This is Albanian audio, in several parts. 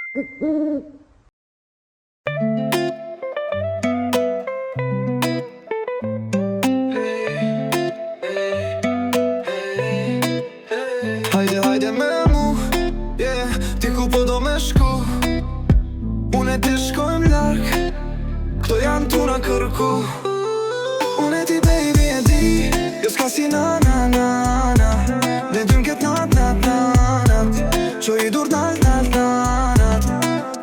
Hajde, hajde me mu, yeah, ti ku po do me shku. Unë e ti shkojmë larg, këto janë tu na kërku. Unë e ti baby e di, jo s'ka si na na na na. Ne dym ket nat nat nat, qo i dur nat nat nat.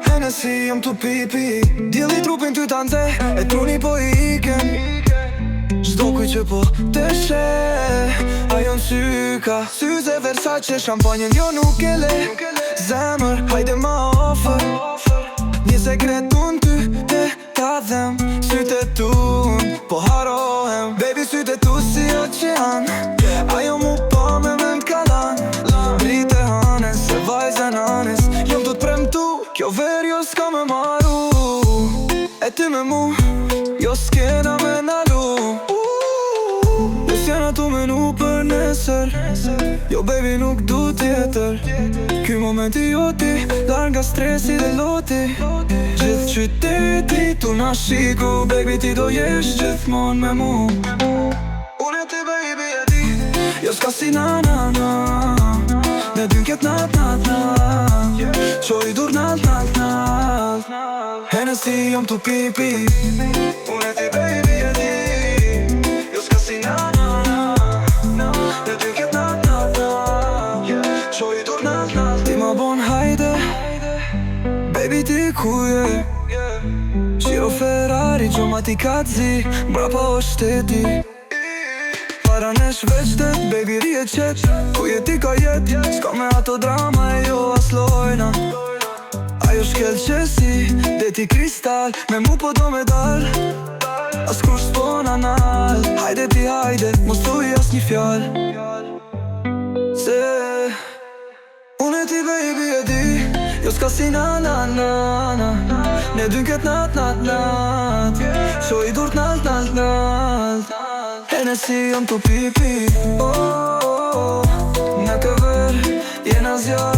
Hennessy jom tu pipi, djeli trupin ty tante, e truni po i iken. Çdo kuj që po të she, ajo në syka. Syze Versace, shampanjen jo nuk e le. Zemër, hajde ma ofër, një sekret unë ty te ta dhem. Syte tunë, po harohem. Baby, syte tu si oqean, ajo mu po me m'kalan. Brite hanes, se vajzen hanes, jom të t'premtu, kjo ver jo s'ka me maru. E ty me mu, jo s'kena me nalu. Sjena tu menu për nesër, jo baby nuk du tjetër. Ky momenti joti, dar nga stresi dhe loti. Gjithë qyteti tu na shiku, baby ti do jesh gjithmon me mu. Unë e ti baby e di, jo s'ka si na na na. Ne dyn ket nat nat nat, qo i dur nat nat nat. Hennessy jom tu pipi, unë e ti baby e di, jo s'ka si na na. Ti ma bon hajde, baby ti ku je? Shiro Ferrari, gjoma ti kazi, mbrapa o shteti. Para nesh veçtet, baby rije qet, ku je ti ka jet? S'ka me ato drama e jo as lojna. Ajo shkel qesi, deti kristal, me mu po do me dal. As kur s'po na nal, hajde ti hajde, mos thuj as një fjall. Se unë e ti baby e di, jo s'ka si na na na na. Ne dyn ket nat nat nat, qo i dur t'nalt nalt nalt. Hennessy jom tu pipi, oh, oh, oh. Në të ver, jena zjarë.